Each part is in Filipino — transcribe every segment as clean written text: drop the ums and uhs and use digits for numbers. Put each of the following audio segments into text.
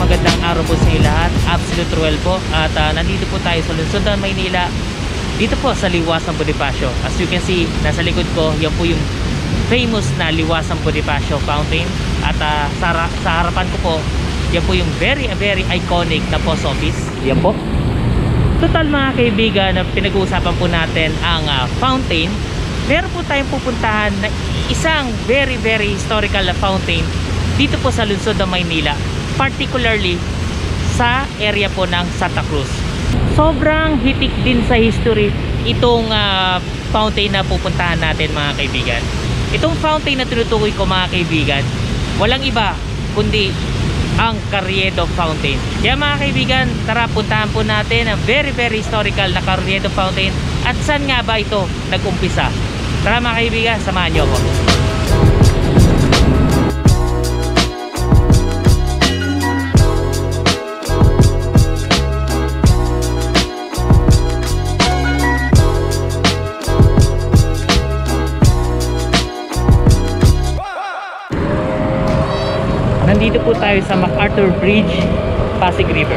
magandang araw po sa inyo lahat. Absolute Royal po. At nandito po tayo sa lungsod ng Maynila. Dito po sa Liwasang Bonifacio. As you can see, nasa likod ko, yan po yung famous na Liwasang Bonifacio Fountain. At sa harapan ko po, yan po yung very iconic na post office. Yan po. Total mga kaibigan, na pinag-uusapan po natin ang fountain. Meron po tayong pupuntahan na isang very historical na fountain dito po sa lungsod ng Maynila, particularly sa area po ng Santa Cruz. Sobrang hitik din sa history itong fountain na pupuntahan natin mga kaibigan. Itong fountain na tinutukoy ko mga kaibigan, walang iba kundi ang Carriedo Fountain. Kaya mga kaibigan, tara puntahan po natin ang very historical na Carriedo Fountain. At saan nga ba ito nag-umpisa? Tara mga kaibigan, samahan nyo ako. Nandito po tayo sa MacArthur Bridge, Pasig River.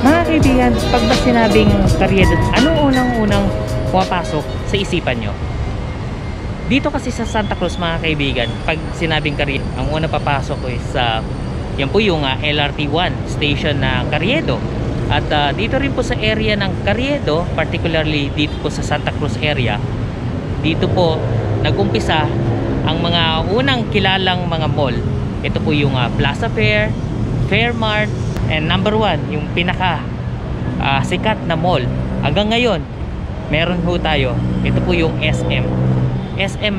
Mga kaibigan, pag ba sinabing Carriedo, anong unang pumapasok sa isipan nyo? Dito kasi sa Santa Cruz mga kaibigan, pag sinabing Carriedo, ang unang papasok ko is yan po yung LRT1 station na Carriedo. At dito rin po sa area ng Carriedo, particularly dito po sa Santa Cruz area, dito po nag-umpisa ang mga unang kilalang mga mall. Ito po yung Plaza Fair, Fairmart, and number 1, yung pinaka sikat na mall. Hanggang ngayon, meron po tayo. Ito po yung SM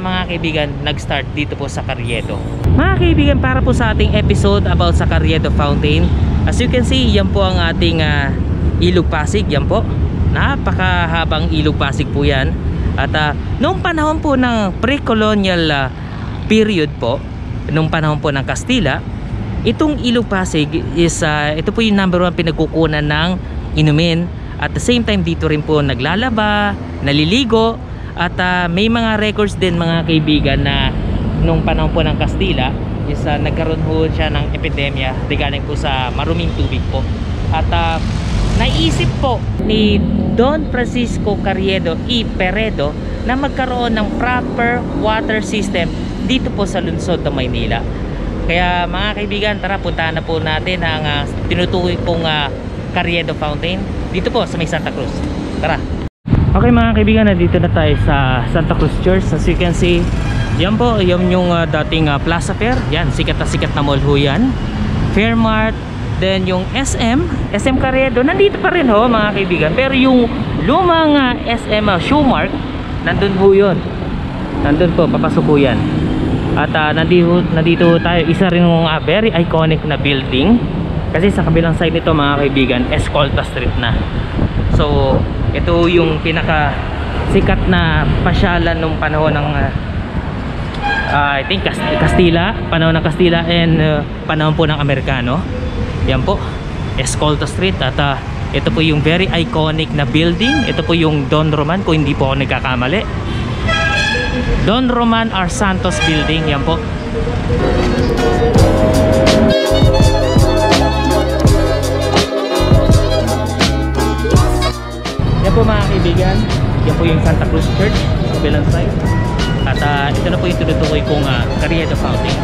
mga kaibigan, nag-start dito po sa Carriedo. Mga kaibigan, para po sa ating episode about sa Carriedo Fountain, as you can see, yan po ang ating Ilog Pasig. Yan po, napakahabang Ilog Pasig po yan. At noong panahon po ng pre-colonial period po, noong panahon po ng Kastila, itong Ilog Pasig is ito po yung number 1 pinagkukunan ng inumin. At the same time, dito rin po naglalaba, naliligo. At may mga records din mga kaibigan na nung panahon po ng Kastila is nagkaroon po siya ng epidemya regarding po sa maruming tubig po. At naisip po ni Don Francisco Carriedo y Peredo na magkaroon ng proper water system dito po sa lungsod ng Maynila. Kaya mga kaibigan, tara puntahan na po natin ang tinutukoy pong Carriedo Fountain dito po sa may Santa Cruz. Tara. Okay mga kaibigan, nandito na tayo sa Santa Cruz Church. As you can see, yan po, yan yung dating Plaza Fair. Yan, sikat na mall ho yan. Fairmart, then yung SM Carriedo, nandito pa rin ho mga kaibigan. Pero yung lumang SM Shoemark, nandun ho yun. Nandun po, papasok ho yan. At nandito tayo, isa rin yung very iconic na building. Kasi sa kabilang side nito mga kaibigan, Escolta Street na. So ito yung pinaka sikat na pasyalan nung panahon ng I think Kastila, panahon ng Kastila and panahon po ng Amerikano. Yan po, Escolta Street. At ito po yung very iconic na building. Ito po yung Don Roman, kung hindi po ako nagkakamali, Don Roman R. Santos Building. Yan po. Yan po mga kaibigan, yan po yung Santa Cruz Church sa kabilang side. At ito na po yung tinutukoy kong Carriedo Fountain.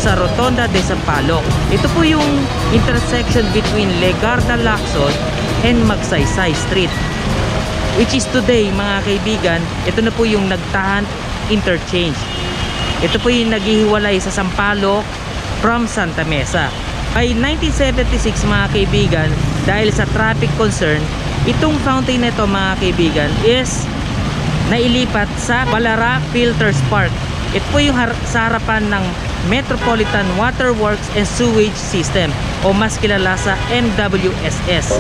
sa Rotonda de Sampaloc. Ito po yung intersection between Legarda-Lacson and Magsaysay Street, which is today mga kaibigan, ito na po yung Nagtahan Interchange. Ito po yung naghihiwalay sa Sampaloc from Santa Mesa. By 1976 mga kaibigan, dahil sa traffic concern, itong fountain na ito mga kaibigan is nailipat sa Balara Filters Park. Ito po yung sa harapan ng Metropolitan Water Works and Sewage System o mas kilala sa MWSS.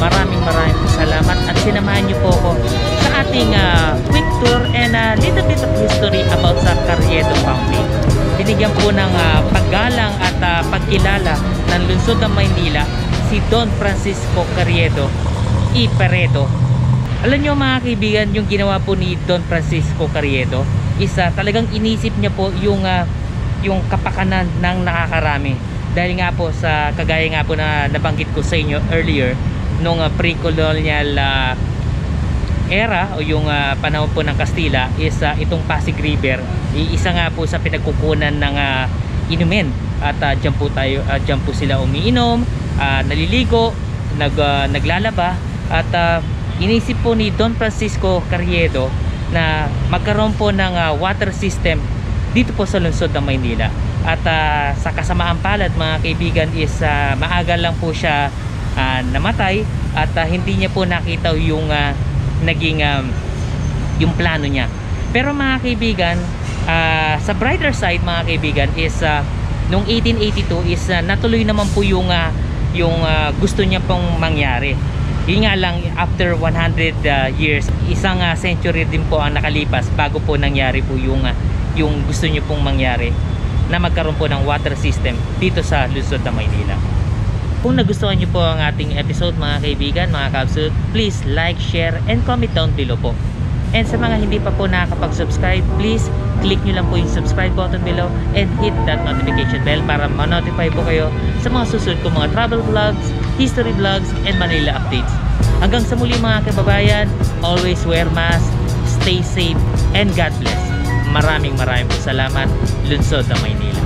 Maraming salamat at sinamahan niyo po ako sa ating quick tour and a little bit of history about sa Carriedo Fountain. Binigyan po ng paggalang at pagkilala ng lungsod ng Maynila si Don Francisco Carriedo y Peredo. Alam niyo mga kaibigan, yung ginawa po ni Don Francisco Carriedo is talagang inisip niya po yung kapakanan ng nakakarami. Dahil nga po sa kagaya nga po na nabanggit ko sa inyo earlier, nung pre-colonial era o yung panahon po ng Kastila is itong Pasig River, isa nga po sa pinagkukunan ng inumin at dyan po sila umiinom, naliligo, naglalaba at inisip po ni Don Francisco Carriedo na magkaroon po ng water system dito po sa lungsod ng Maynila. At sa kasamaan palad mga kaibigan is maaga lang po siya namatay at hindi niya po nakita yung naging yung plano niya. Pero mga kaibigan, sa brighter side mga kaibigan is nung 1882 is natuloy naman po yung gusto niya pong mangyari. Yun nga lang, after 100 years, isang century din po ang nakalipas bago po nangyari po yung gusto niyo pong mangyari, na magkaroon po ng water system dito sa lungsod ng Maynila. Kung nagustuhan niyo po ang ating episode mga kaibigan, mga kabsud, please like, share, and comment down below po. And sa mga hindi pa po nakakapag-subscribe, please click nyo lang po yung subscribe button below and hit that notification bell para ma-notify po kayo sa mga susunod ko mga travel vlogs, history vlogs, and Manila updates. Hanggang sa muli mga kababayan, always wear mask, stay safe, and God bless. Maraming po salamat, lungsod ng Maynila.